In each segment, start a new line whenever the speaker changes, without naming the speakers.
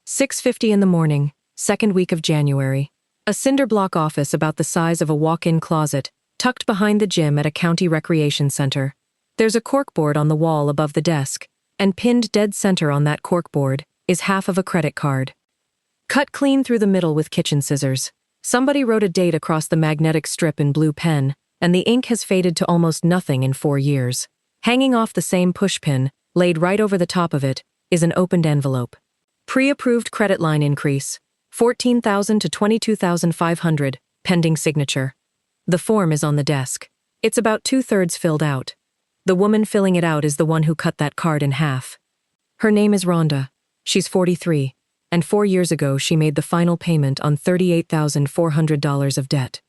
6:50 in the morning, second week of January. A cinder block office about the size of a walk-in closet, tucked behind the gym at a county recreation center. There's a corkboard on the wall above the desk, and pinned dead center on that corkboard is half of a credit card. Cut clean through the middle with kitchen scissors. Somebody wrote a date across the magnetic strip in blue pen, and the ink has faded to almost nothing in 4 years. Hanging off the same pushpin, laid right over the top of it, is an opened envelope. Pre-approved credit line increase, $14,000 to $22,500, pending signature. The form is on the desk. It's about 2/3 filled out. The woman filling it out is the one who cut that card in half. Her name is Rhonda. She's 43, and 4 years ago she made the final payment on $38,400 of debt.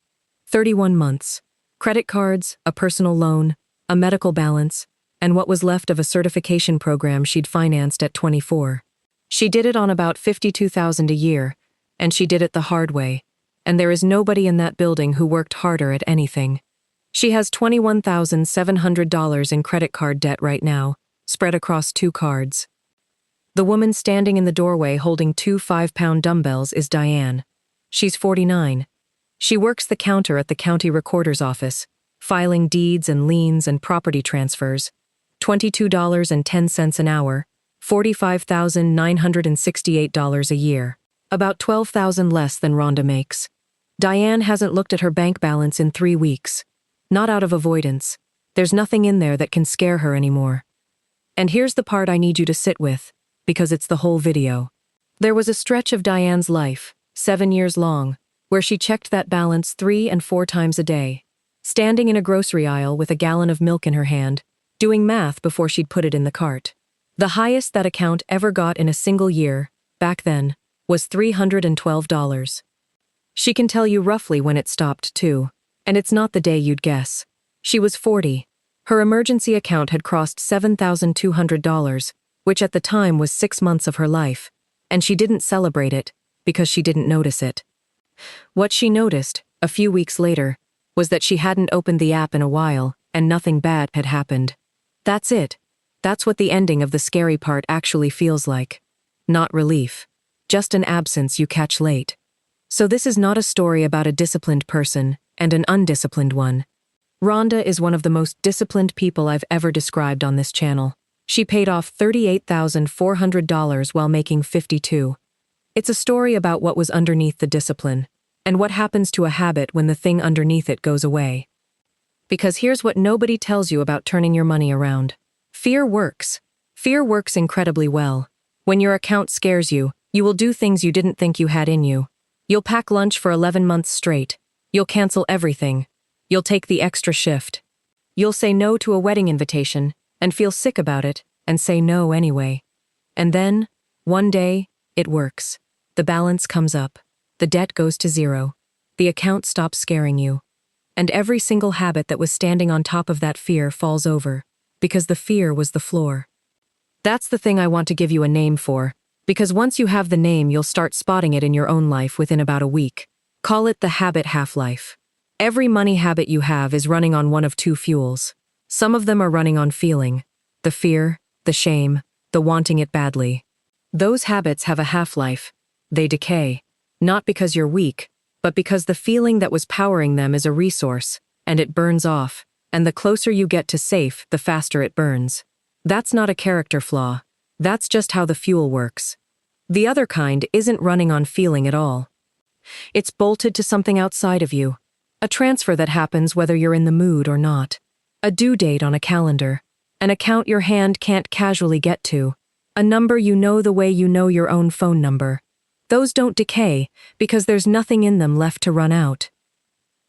31 months. Credit cards, a personal loan, a medical balance, and what was left of a certification program she'd financed at 24. She did it on about $52,000 a year, and she did it the hard way, and there is nobody in that building who worked harder at anything. She has $21,700 in credit card debt right now, spread across 2 cards. The woman standing in the doorway holding 2 5-pound dumbbells is Diane. She's 49. She works the counter at the county recorder's office, filing deeds and liens and property transfers. $22.10 an hour, $45,968 a year. About $12,000 less than Rhonda makes. Diane hasn't looked at her bank balance in 3 weeks. Not out of avoidance. There's nothing in there that can scare her anymore. And here's the part I need you to sit with, because it's the whole video. There was a stretch of Diane's life, 7 years long, where she checked that balance 3 and 4 times a day, standing in a grocery aisle with a gallon of milk in her hand, doing math before she'd put it in the cart. The highest that account ever got in a single year, back then, was $312. She can tell you roughly when it stopped, too, and it's not the day you'd guess. She was 40. Her emergency account had crossed $7,200, which at the time was 6 months of her life, and she didn't celebrate it because she didn't notice it. What she noticed, a few weeks later, was that she hadn't opened the app in a while, and nothing bad had happened. That's it. That's what the ending of the scary part actually feels like. Not relief. Just an absence you catch late. So this is not a story about a disciplined person and an undisciplined one. Rhonda is one of the most disciplined people I've ever described on this channel. She paid off $38,400 while making 52. It's a story about what was underneath the discipline, and what happens to a habit when the thing underneath it goes away. Because here's what nobody tells you about turning your money around. Fear works. Fear works incredibly well. When your account scares you, you will do things you didn't think you had in you. You'll pack lunch for 11 months straight. You'll cancel everything. You'll take the extra shift. You'll say no to a wedding invitation, and feel sick about it, and say no anyway. And then, one day, it works. The balance comes up. The debt goes to 0. The account stops scaring you. And every single habit that was standing on top of that fear falls over, because the fear was the floor. That's the thing I want to give you a name for, because once you have the name you'll start spotting it in your own life within about a week. Call it the habit half-life. Every money habit you have is running on one of 2 fuels. Some of them are running on feeling. The fear, the shame, the wanting it badly. Those habits have a half-life. They decay. Not because you're weak, but because the feeling that was powering them is a resource, and it burns off, and the closer you get to safe, the faster it burns. That's not a character flaw. That's just how the fuel works. The other kind isn't running on feeling at all. It's bolted to something outside of you. A transfer that happens whether you're in the mood or not. A due date on a calendar. An account your hand can't casually get to. A number you know the way you know your own phone number. Those don't decay because there's nothing in them left to run out.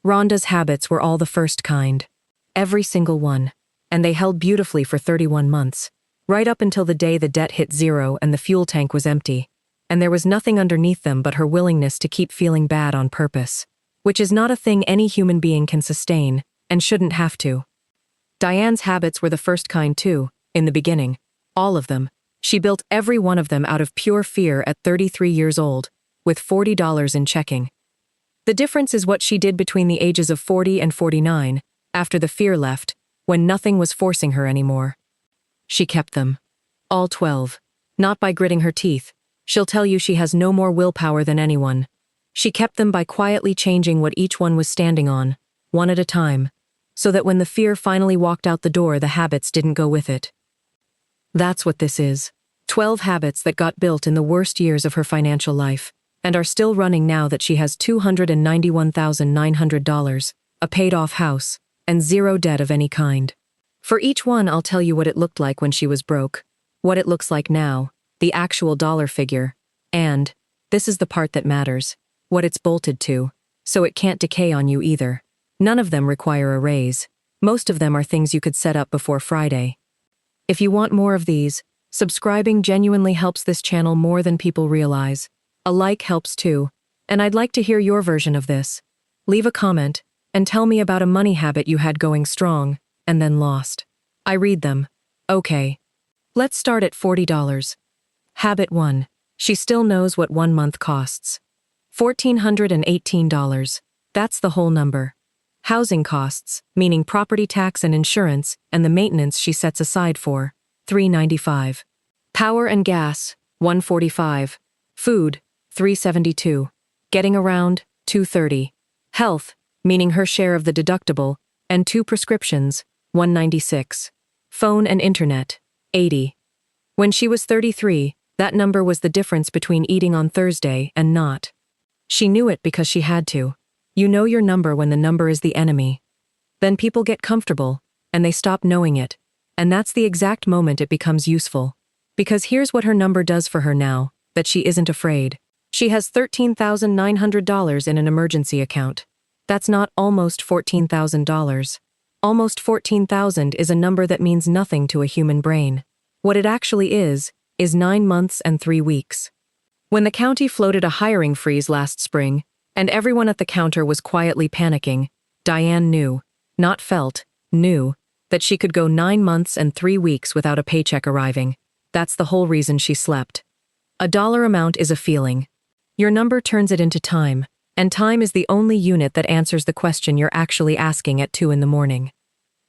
Rhonda's habits were all the first kind. Every single one. And they held beautifully for 31 months. Right up until the day the debt hit 0 and the fuel tank was empty. And there was nothing underneath them but her willingness to keep feeling bad on purpose. Which is not a thing any human being can sustain, and shouldn't have to. Diane's habits were the first kind too, in the beginning. All of them. She built every one of them out of pure fear at 33 years old, with $40 in checking. The difference is what she did between the ages of 40 and 49, after the fear left, when nothing was forcing her anymore. She kept them. All 12. Not by gritting her teeth. She'll tell you she has no more willpower than anyone. She kept them by quietly changing what each one was standing on, one at a time, so that when the fear finally walked out the door, the habits didn't go with it. That's what this is. 12 habits that got built in the worst years of her financial life, and are still running now that she has $291,900, a paid-off house, and zero debt of any kind. For each one, I'll tell you what it looked like when she was broke, what it looks like now, the actual dollar figure, and, this is the part that matters, what it's bolted to, so it can't decay on you either. None of them require a raise. Most of them are things you could set up before Friday. If you want more of these, subscribing genuinely helps this channel more than people realize. A like helps too, and I'd like to hear your version of this. Leave a comment, and tell me about a money habit you had going strong, and then lost. I read them. Okay. Let's start at $40. Habit 1. She still knows what 1 month costs. $1,418. That's the whole number. Housing costs, meaning property tax and insurance, and the maintenance she sets aside for, $395. Power and gas, $145. Food, $372. Getting around, $230. Health, meaning her share of the deductible, and 2 prescriptions, $196. Phone and internet, $80. When she was 33, that number was the difference between eating on Thursday and not. She knew it because she had to. You know your number when the number is the enemy. Then people get comfortable, and they stop knowing it, and that's the exact moment it becomes useful. Because here's what her number does for her now, that she isn't afraid. She has $13,900 in an emergency account. That's not almost $14,000. Almost $14,000 is a number that means nothing to a human brain. What it actually is 9 months and 3 weeks. When the county floated a hiring freeze last spring, and everyone at the counter was quietly panicking, Diane knew, not felt, knew, that she could go 9 months and 3 weeks without a paycheck arriving. That's the whole reason she slept. A dollar amount is a feeling. Your number turns it into time, and time is the only unit that answers the question you're actually asking at 2 in the morning.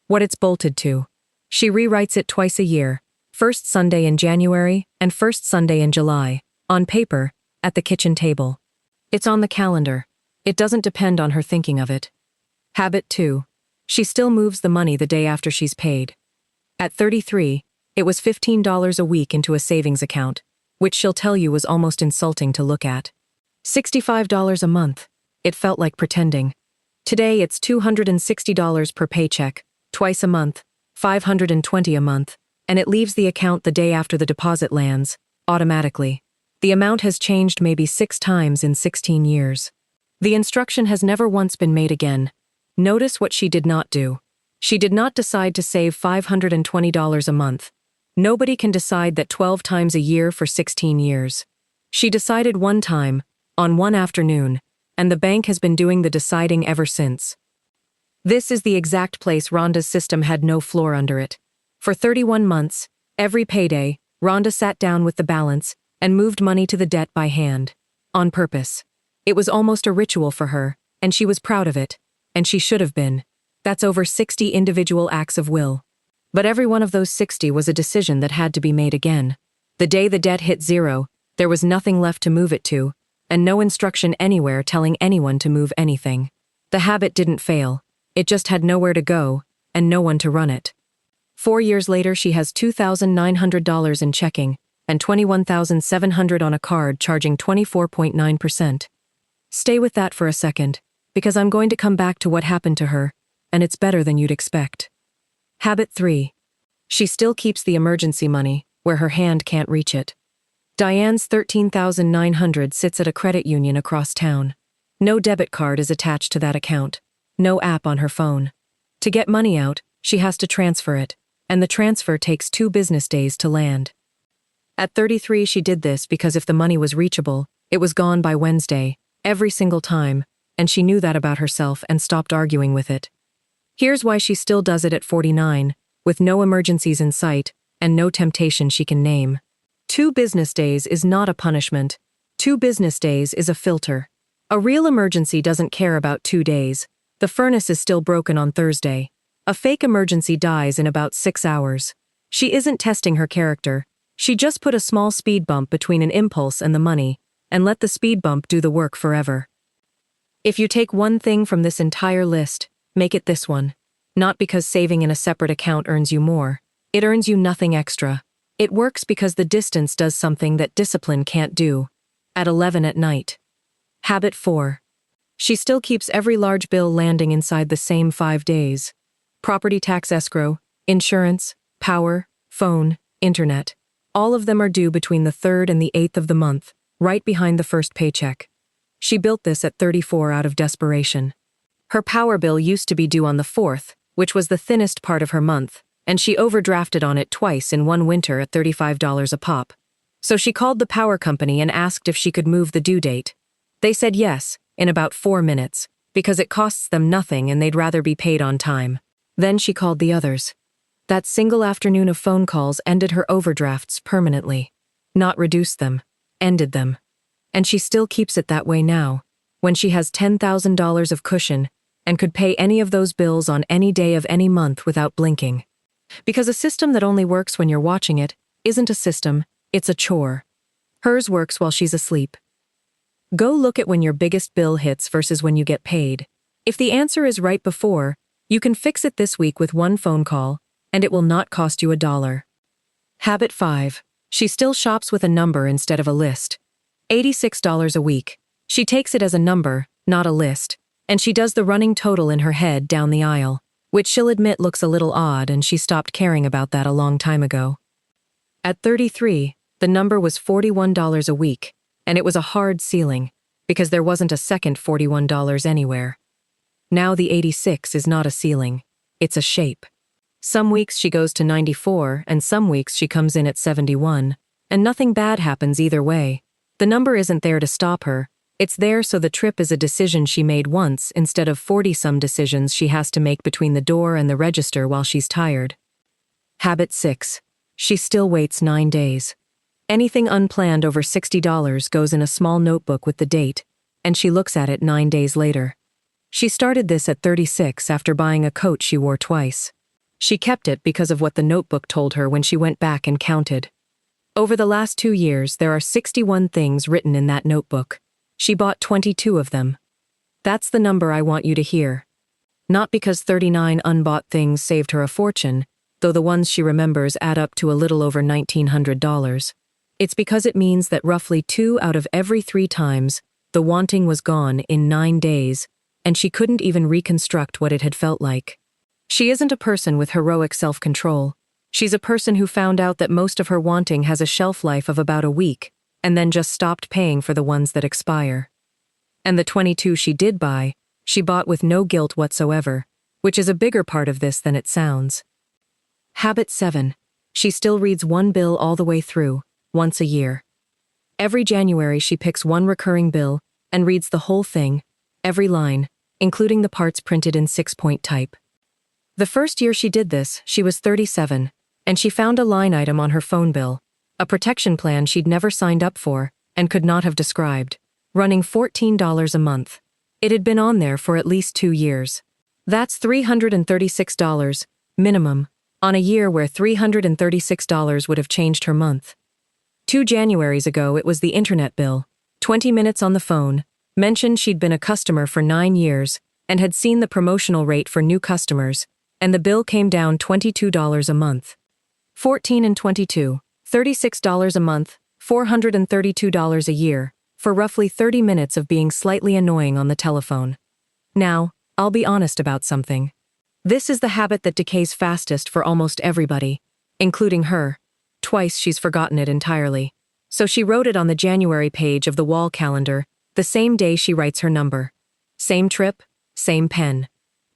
What it's bolted to. She rewrites it twice a year, first Sunday in January and first Sunday in July, on paper, at the kitchen table. It's on the calendar. It doesn't depend on her thinking of it. Habit 2. She still moves the money the day after she's paid. At 33, it was $15 a week into a savings account, which she'll tell you was almost insulting to look at. $65 a month. It felt like pretending. Today it's $260 per paycheck, twice a month, $520 a month, and it leaves the account the day after the deposit lands, automatically. The amount has changed maybe 6 times in 16 years. The instruction has never once been made again. Notice what she did not do. She did not decide to save $520 a month. Nobody can decide that 12 times a year for 16 years. She decided one time, on one afternoon, and the bank has been doing the deciding ever since. This is the exact place Rhonda's system had no floor under it. For 31 months, every payday, Rhonda sat down with the balance and moved money to the debt by hand. On purpose. It was almost a ritual for her, and she was proud of it. And she should have been. That's over 60 individual acts of will. But every one of those 60 was a decision that had to be made again. The day the debt hit 0, there was nothing left to move it to, and no instruction anywhere telling anyone to move anything. The habit didn't fail. It just had nowhere to go, and no one to run it. 4 years later, she has $2,900 in checking, and $21,700 on a card charging 24.9%. Stay with that for a second, because I'm going to come back to what happened to her, and it's better than you'd expect. Habit 3. She still keeps the emergency money, where her hand can't reach it. Diane's $13,900 sits at a credit union across town. No debit card is attached to that account. No app on her phone. To get money out, she has to transfer it, and the transfer takes 2 business days to land. At 33, she did this because if the money was reachable, it was gone by Wednesday, every single time, and she knew that about herself and stopped arguing with it. Here's why she still does it at 49, with no emergencies in sight, and no temptation she can name. 2 business days is not a punishment. 2 business days is a filter. A real emergency doesn't care about 2 days. The furnace is still broken on Thursday. A fake emergency dies in about 6 hours. She isn't testing her character. She just put a small speed bump between an impulse and the money, and let the speed bump do the work forever. If you take one thing from this entire list, make it this one. Not because saving in a separate account earns you more. It earns you nothing extra. It works because the distance does something that discipline can't do. At 11 at night. Habit 4. She still keeps every large bill landing inside the same 5 days. Property tax escrow, insurance, power, phone, internet. All of them are due between the 3rd and the 8th of the month, right behind the first paycheck. She built this at 34 out of desperation. Her power bill used to be due on the 4th, which was the thinnest part of her month, and she overdrafted on it twice in one winter at $35 a pop. So she called the power company and asked if she could move the due date. They said yes, in about 4 minutes, because it costs them nothing and they'd rather be paid on time. Then she called the others. That single afternoon of phone calls ended her overdrafts permanently. Not reduced them, ended them. And she still keeps it that way now, when she has $10,000 of cushion and could pay any of those bills on any day of any month without blinking. Because a system that only works when you're watching it isn't a system, it's a chore. Hers works while she's asleep. Go look at when your biggest bill hits versus when you get paid. If the answer is right before, you can fix it this week with one phone call, and it will not cost you $1. Habit 5. She still shops with a number instead of a list. $86 a week. She takes it as a number, not a list, and she does the running total in her head down the aisle, which she'll admit looks a little odd, and she stopped caring about that a long time ago. At 33, the number was $41 a week, and it was a hard ceiling, because there wasn't a second $41 anywhere. Now the 86 is not a ceiling, it's a shape. Some weeks she goes to 94, and some weeks she comes in at 71, and nothing bad happens either way. The number isn't there to stop her, it's there so the trip is a decision she made once instead of 40-some decisions she has to make between the door and the register while she's tired. Habit 6. She still waits 9 days. Anything unplanned over $60 goes in a small notebook with the date, and she looks at it 9 days later. She started this at 36 after buying a coat she wore twice. She kept it because of what the notebook told her when she went back and counted. Over the last 2 years, there are 61 things written in that notebook. She bought 22 of them. That's the number I want you to hear. Not because 39 unbought things saved her a fortune, though the ones she remembers add up to a little over $1,900. It's because it means that roughly 2 out of every 3 times, the wanting was gone in 9 days, and she couldn't even reconstruct what it had felt like. She isn't a person with heroic self-control. She's a person who found out that most of her wanting has a shelf life of about a week, and then just stopped paying for the ones that expire. And the 22 she did buy, she bought with no guilt whatsoever, which is a bigger part of this than it sounds. Habit 7. She still reads one bill all the way through, once a year. Every January she picks one recurring bill and reads the whole thing, every line, including the parts printed in 6-point type. The first year she did this, she was 37, and she found a line item on her phone bill, a protection plan she'd never signed up for and could not have described, running $14 a month. It had been on there for at least 2 years. That's $336, minimum, on a year where $336 would have changed her month. 2 Januaries ago it was the internet bill, 20 minutes on the phone, mentioned she'd been a customer for 9 years and had seen the promotional rate for new customers, and the bill came down $22 a month. 14 and 22, $36 a month, $432 a year, for roughly 30 minutes of being slightly annoying on the telephone. Now, I'll be honest about something. This is the habit that decays fastest for almost everybody, including her. Twice she's forgotten it entirely. So she wrote it on the January page of the wall calendar, the same day she writes her number. Same trip, same pen.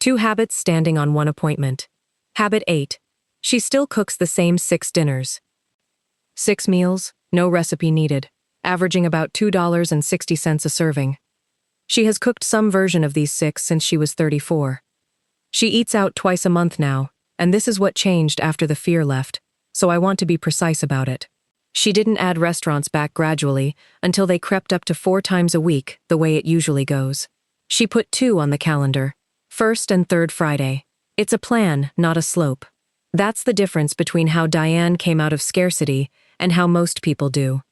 2 habits standing on one appointment. Habit 8. She still cooks the same 6 dinners. 6 meals, no recipe needed, averaging about $2.60 a serving. She has cooked some version of these 6 since she was 34. She eats out twice a month now, and this is what changed after the fear left, so I want to be precise about it. She didn't add restaurants back gradually until they crept up to 4 times a week, the way it usually goes. She put 2 on the calendar, 1st and 3rd Friday. It's a plan, not a slope. That's the difference between how Diane came out of scarcity and how most people do.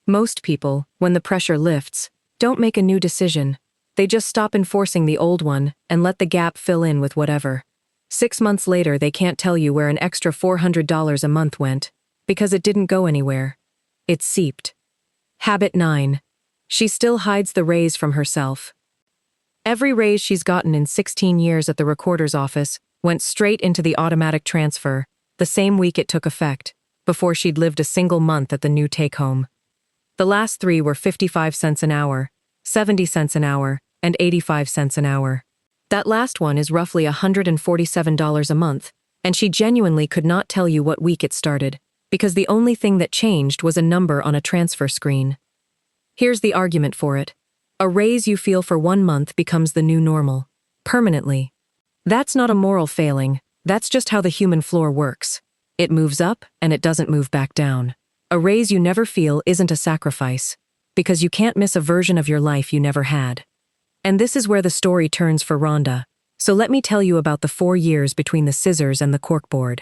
Most people, when the pressure lifts, don't make a new decision. They just stop enforcing the old one and let the gap fill in with whatever. 6 months later, they can't tell you where an extra $400 a month went, because it didn't go anywhere. It seeped. Habit 9. She still hides the raise from herself. Every raise she's gotten in 16 years at the recorder's office went straight into the automatic transfer, the same week it took effect, before she'd lived a single month at the new take-home. The last 3 were 55 cents an hour, 70 cents an hour, and 85 cents an hour. That last one is roughly $147 a month, and she genuinely could not tell you what week it started, because the only thing that changed was a number on a transfer screen. Here's the argument for it. A raise you feel for 1 month becomes the new normal, permanently. That's not a moral failing, that's just how the human floor works. It moves up, and it doesn't move back down. A raise you never feel isn't a sacrifice, because you can't miss a version of your life you never had. And this is where the story turns for Rhonda, so let me tell you about the 4 years between the scissors and the corkboard.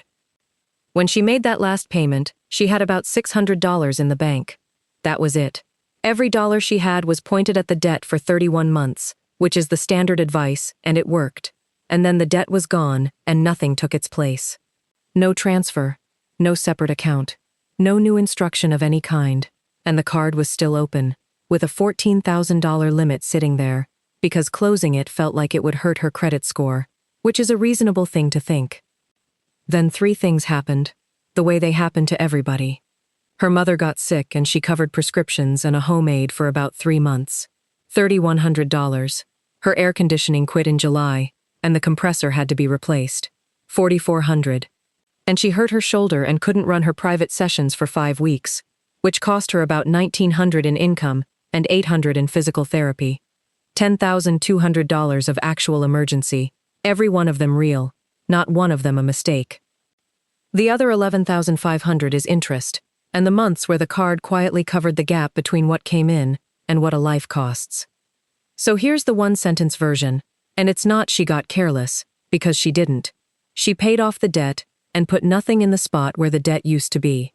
When she made that last payment, she had about $600 in the bank. That was it. Every dollar she had was pointed at the debt for 31 months, which is the standard advice, and it worked. And then the debt was gone, and nothing took its place. No transfer, no separate account, no new instruction of any kind, and the card was still open, with a $14,000 limit sitting there, because closing it felt like it would hurt her credit score, which is a reasonable thing to think. Then 3 things happened, the way they happen to everybody. Her mother got sick and she covered prescriptions and a home aide for about 3 months. $3,100. Her air conditioning quit in July, and the compressor had to be replaced. $4,400. And she hurt her shoulder and couldn't run her private sessions for 5 weeks, which cost her about $1,900 in income and $800 in physical therapy. $10,200 of actual emergency, every one of them real, not one of them a mistake. The other $11,500 is interest, and the months where the card quietly covered the gap between what came in and what a life costs. So here's the 1-sentence version, and it's not she got careless, because she didn't. She paid off the debt and put nothing in the spot where the debt used to be.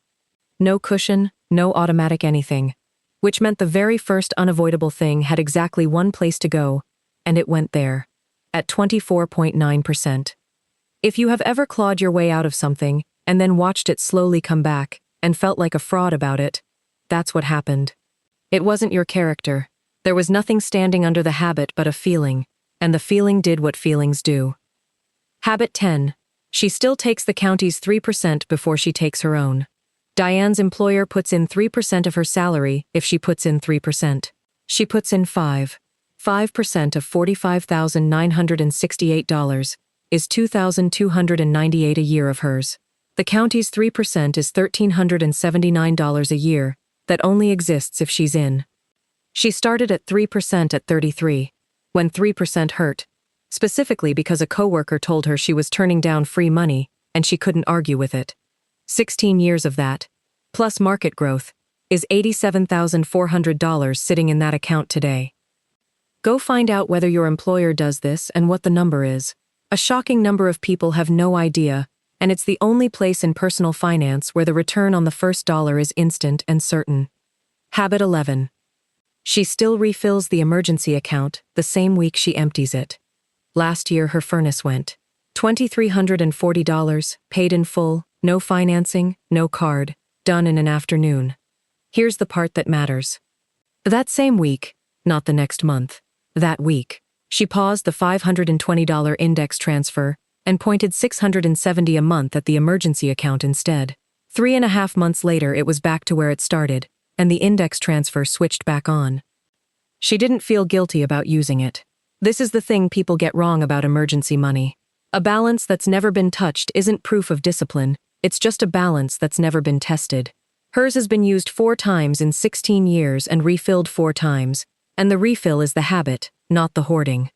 No cushion, no automatic anything, which meant the very first unavoidable thing had exactly one place to go, and it went there, at 24.9%. If you have ever clawed your way out of something and then watched it slowly come back and felt like a fraud about it, that's what happened. It wasn't your character. There was nothing standing under the habit but a feeling, and the feeling did what feelings do. Habit 10. She still takes the county's 3% before she takes her own. Diane's employer puts in 3% of her salary if she puts in 3%. She puts in 5%. 5% of $45,968 is $2,298 a year of hers. The county's 3% is $1,379 a year that only exists if she's in. She started at 3% at 33, when 3% hurt, specifically because a coworker told her she was turning down free money and she couldn't argue with it. 16 years of that, plus market growth, is $87,400 sitting in that account today. Go find out whether your employer does this and what the number is. A shocking number of people have no idea, and it's the only place in personal finance where the return on the first dollar is instant and certain. Habit 11. She still refills the emergency account the same week she empties it. Last year her furnace went. $2,340, paid in full, no financing, no card, done in an afternoon. Here's the part that matters. That same week, not the next month, that week, she paused the $520 index transfer and pointed $670 a month at the emergency account instead. 3.5 months later it was back to where it started, and the index transfer switched back on. She didn't feel guilty about using it. This is the thing people get wrong about emergency money. A balance that's never been touched isn't proof of discipline, it's just a balance that's never been tested. Hers has been used 4 times in 16 years and refilled 4 times, and the refill is the habit, not the hoarding.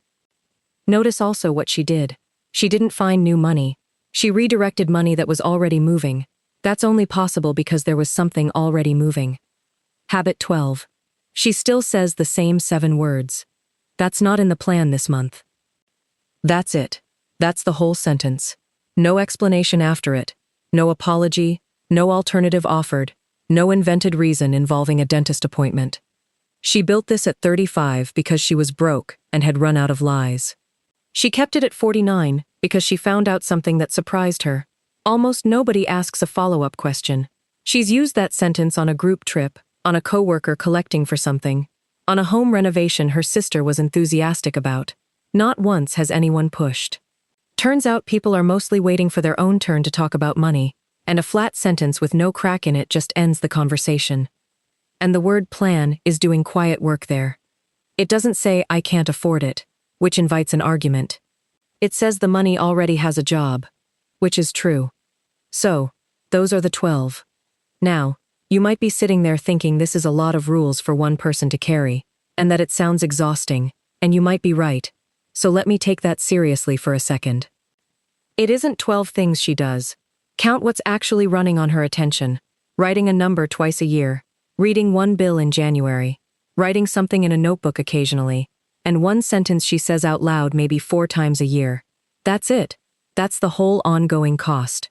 Notice also what she did. She didn't find new money. She redirected money that was already moving. That's only possible because there was something already moving. Habit 12. She still says the same 7 words. That's not in the plan this month. That's it. That's the whole sentence. No explanation after it. No apology. No alternative offered. No invented reason involving a dentist appointment. She built this at 35 because she was broke and had run out of lies. She kept it at 49 because she found out something that surprised her. Almost nobody asks a follow-up question. She's used that sentence on a group trip, on a coworker collecting for something, on a home renovation her sister was enthusiastic about. Not once has anyone pushed. Turns out people are mostly waiting for their own turn to talk about money, and a flat sentence with no crack in it just ends the conversation. And the word plan is doing quiet work there. It doesn't say I can't afford it, which invites an argument. It says the money already has a job, which is true. So, those are the 12. Now, you might be sitting there thinking this is a lot of rules for one person to carry, and that it sounds exhausting, and you might be right. So let me take that seriously for a second. It isn't 12 things she does. Count what's actually running on her attention. Writing a number twice a year, reading one bill in January, writing something in a notebook occasionally, and one sentence she says out loud maybe 4 times a year. That's it. That's the whole ongoing cost.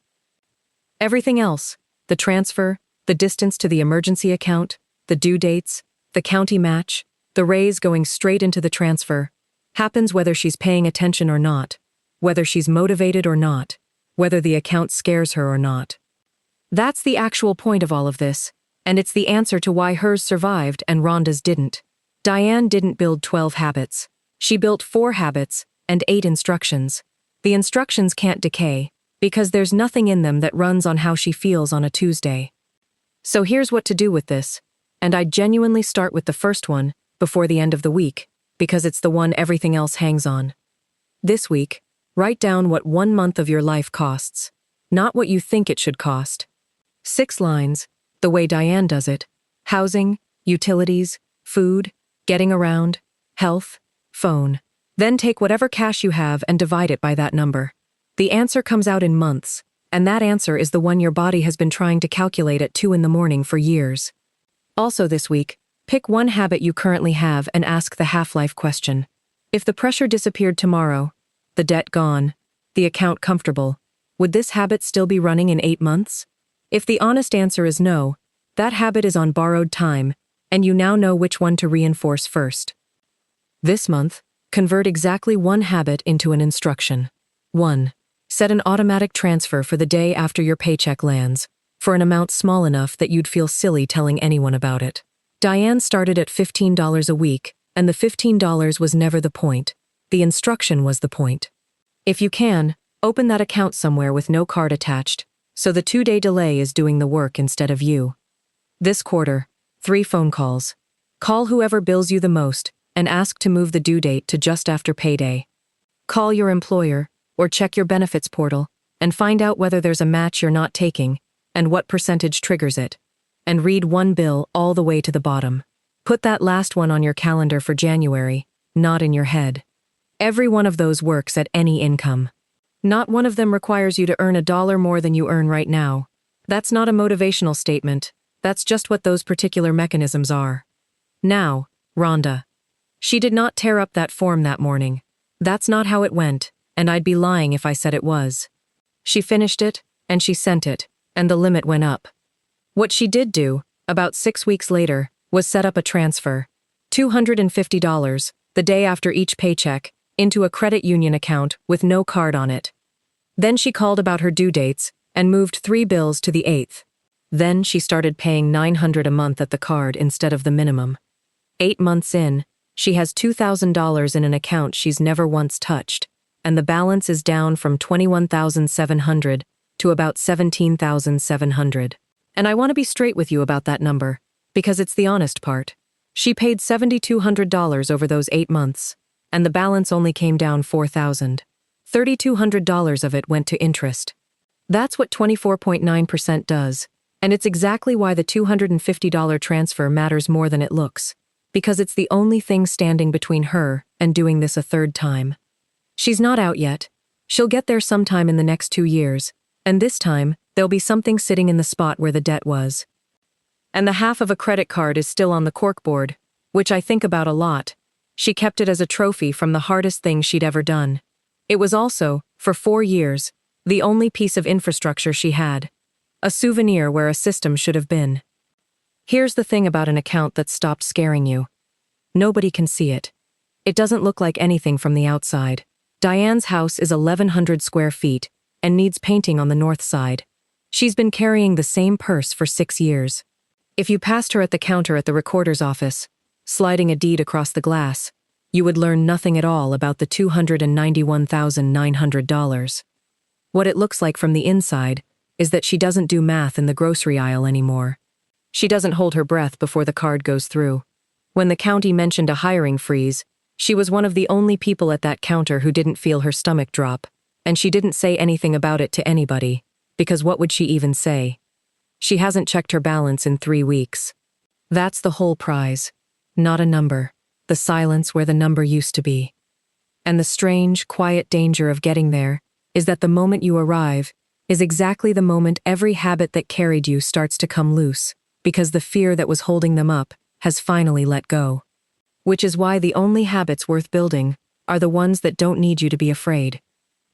Everything else, the transfer, the distance to the emergency account, the due dates, the county match, the raise going straight into the transfer, happens whether she's paying attention or not, whether she's motivated or not, whether the account scares her or not. That's the actual point of all of this, and it's the answer to why hers survived and Rhonda's didn't. Diane didn't build 12 habits. She built 4 habits and 8 instructions. The instructions can't decay, because there's nothing in them that runs on how she feels on a Tuesday. So here's what to do with this, and I'd genuinely start with the first one before the end of the week, because it's the one everything else hangs on. This week, write down what 1 month of your life costs, not what you think it should cost. 6 lines, the way Diane does it: housing, utilities, food, getting around, health, phone. Then take whatever cash you have and divide it by that number. The answer comes out in months, and that answer is the one your body has been trying to calculate at 2 in the morning for years. Also this week, pick one habit you currently have and ask the half-life question. If the pressure disappeared tomorrow, the debt gone, the account comfortable, would this habit still be running in 8 months? If the honest answer is no, that habit is on borrowed time, and you now know which one to reinforce first. This month, convert exactly one habit into an instruction. 1. Set an automatic transfer for the day after your paycheck lands, for an amount small enough that you'd feel silly telling anyone about it. Diane started at $15 a week, and the $15 was never the point. The instruction was the point. If you can, open that account somewhere with no card attached, so the 2-day delay is doing the work instead of you. This quarter, 3 phone calls. Call whoever bills you the most, and ask to move the due date to just after payday. Call your employer, or check your benefits portal, and find out whether there's a match you're not taking, and what percentage triggers it. And read one bill all the way to the bottom. Put that last one on your calendar for January, not in your head. Every one of those works at any income. Not one of them requires you to earn $1 more than you earn right now. That's not a motivational statement, that's just what those particular mechanisms are. Now, Rhonda. She did not tear up that form that morning. That's not how it went, and I'd be lying if I said it was. She finished it, and she sent it, and the limit went up. What she did do, about 6 weeks later, was set up a transfer. $250, the day after each paycheck, into a credit union account with no card on it. Then she called about her due dates, and moved 3 bills to the 8th. Then she started paying $900 a month at the card instead of the minimum. 8 months in, she has $2,000 in an account she's never once touched, and the balance is down from $21,700 to about $17,700. And I want to be straight with you about that number, because it's the honest part. She paid $7,200 over those 8 months, and the balance only came down $4,000. $3,200 of it went to interest. That's what 24.9% does, and it's exactly why the $250 transfer matters more than it looks, because it's the only thing standing between her and doing this a 3rd time. She's not out yet. She'll get there sometime in the next 2 years, and this time, there'll be something sitting in the spot where the debt was. And the half of a credit card is still on the corkboard, which I think about a lot. She kept it as a trophy from the hardest thing she'd ever done. It was also, for 4 years, the only piece of infrastructure she had. A souvenir where a system should have been. Here's the thing about an account that stopped scaring you. Nobody can see it. It doesn't look like anything from the outside. Diane's house is 1,100 square feet and needs painting on the north side. She's been carrying the same purse for 6 years. If you passed her at the counter at the recorder's office, sliding a deed across the glass, you would learn nothing at all about the $291,900. What it looks like from the inside is that she doesn't do math in the grocery aisle anymore. She doesn't hold her breath before the card goes through. When the county mentioned a hiring freeze, she was one of the only people at that counter who didn't feel her stomach drop, and she didn't say anything about it to anybody, because what would she even say? She hasn't checked her balance in 3 weeks. That's the whole prize. Not a number. The silence where the number used to be. And the strange, quiet danger of getting there is that the moment you arrive is exactly the moment every habit that carried you starts to come loose, because the fear that was holding them up has finally let go. Which is why the only habits worth building are the ones that don't need you to be afraid.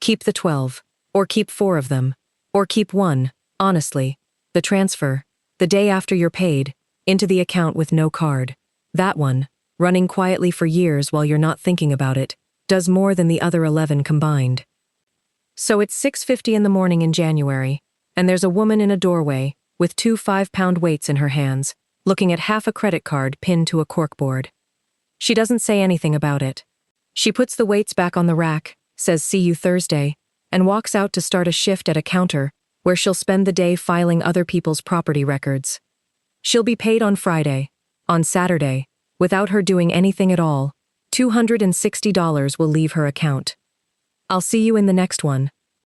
Keep the 12, or keep 4 of them, or keep 1, honestly. The transfer, the day after you're paid, into the account with no card. That one, running quietly for years while you're not thinking about it, does more than the other 11 combined. So it's 6:50 in the morning in January, and there's a woman in a doorway with 2 5-pound weights in her hands, looking at half a credit card pinned to a corkboard. She doesn't say anything about it. She puts the weights back on the rack, says see you Thursday, and walks out to start a shift at a counter where she'll spend the day filing other people's property records. She'll be paid on Friday. On Saturday, without her doing anything at all, $260 will leave her account. I'll see you in the next one.